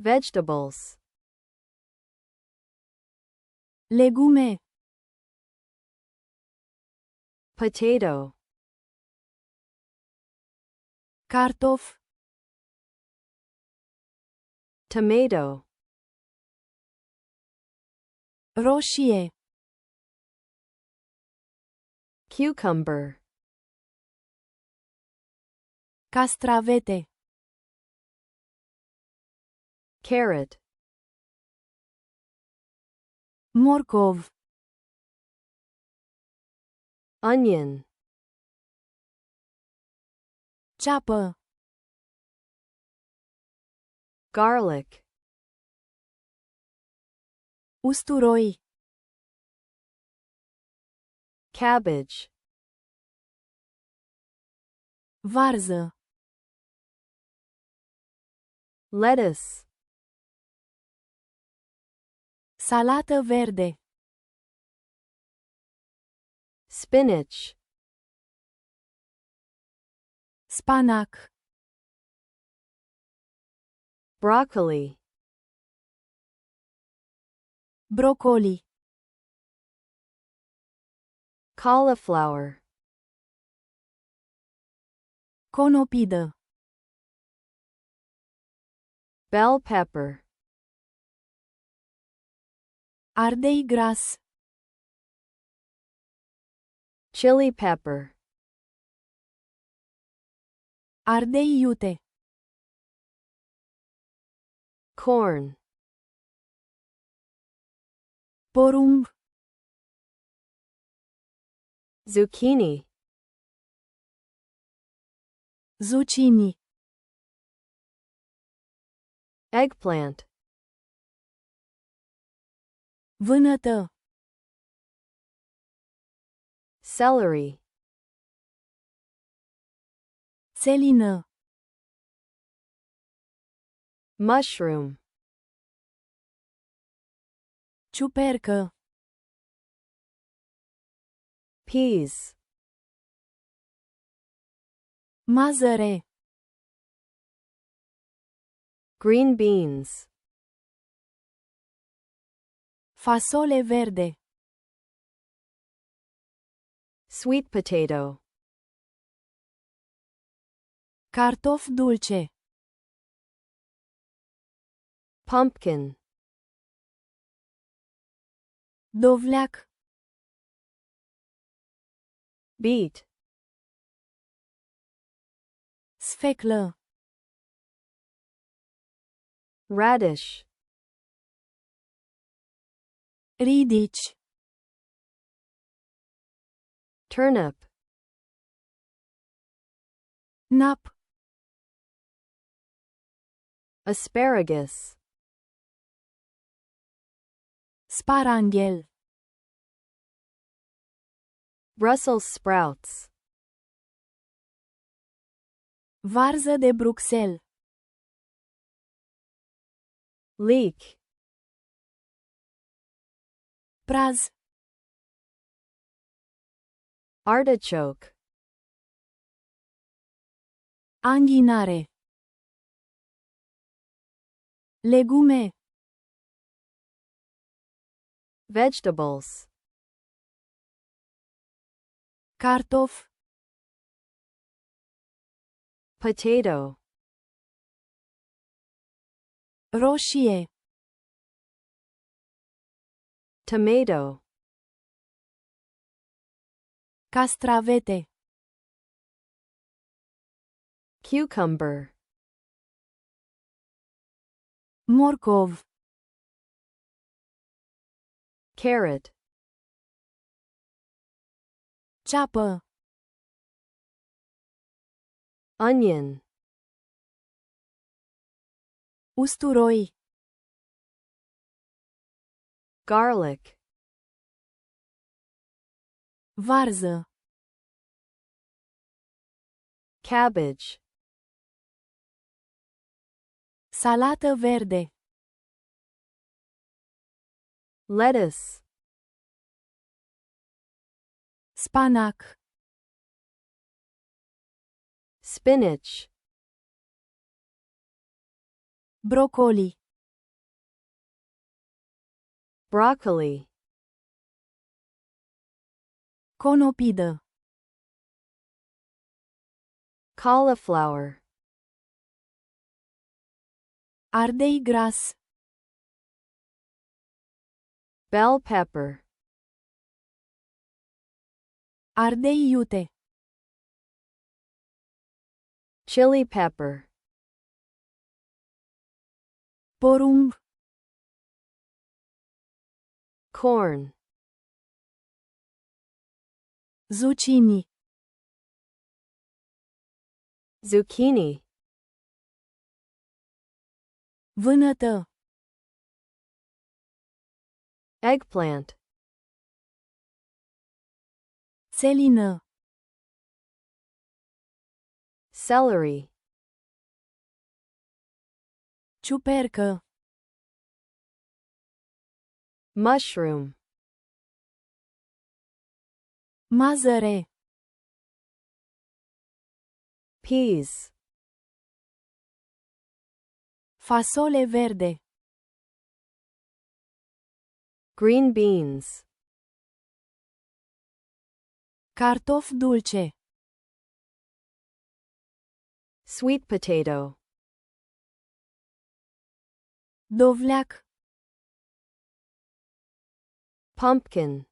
Vegetables. Legume. Potato. Cartof. Tomato. Roșie. Cucumber. Castravete. Carrot. Morcov. Onion. Ceapă. Garlic. Usturoi. Cabbage. Varză. Lettuce. Salată verde. Spinach. Spanac. Broccoli. Brocoli. Cauliflower. Conopidă. Bell pepper. Ardei gras. Chili pepper. Ardei iute. Corn. Porumb. Zucchini. Zucchini. Eggplant. Vânătă. Celery. Țelină. Mushroom. Ciupercă. Peas. Mazăre. Green beans. Fasole verde. Sweet potato. Cartof dulce. Pumpkin. Dovleac. Beet. Sfeclă. Radish. Ridici. Turnip. Nap. Asparagus. Sparanghel. Brussels sprouts. Varză de Bruxelles. Leek. Praz. Artichoke. Anghinare. Legume. Vegetables. Cartof. Potato. Roșie. Tomato. Castravete. Cucumber. Morcov. Carrot. Ceapă. Onion. Usturoi. Garlic. Varză. Cabbage. Salată verde. Lettuce. Spanac. Spinach. Brocoli. broccoli, conopidă, cauliflower, ardei gras, bell pepper, ardei iute, chili pepper, porumb, corn, zucchini, zucchini, vânătă, eggplant, țelină, celery, ciupercă, mushroom, mazăre, peas, fasole verde, green beans, cartof dulce, sweet potato, dovleac, pumpkin,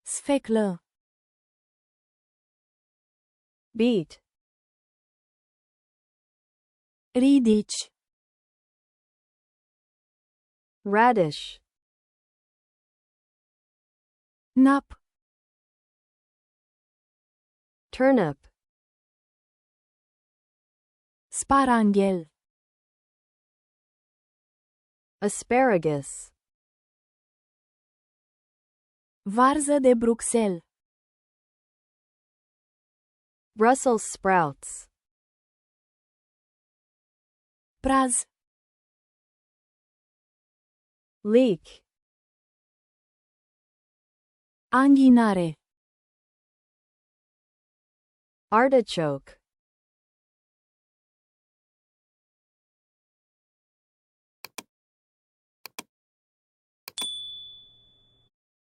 sfeclă, beet, ridici, radish, nap, turnip, sparanghel, asparagus, varză de Bruxelles, Brussels sprouts, praz, leek, anghinare, artichoke,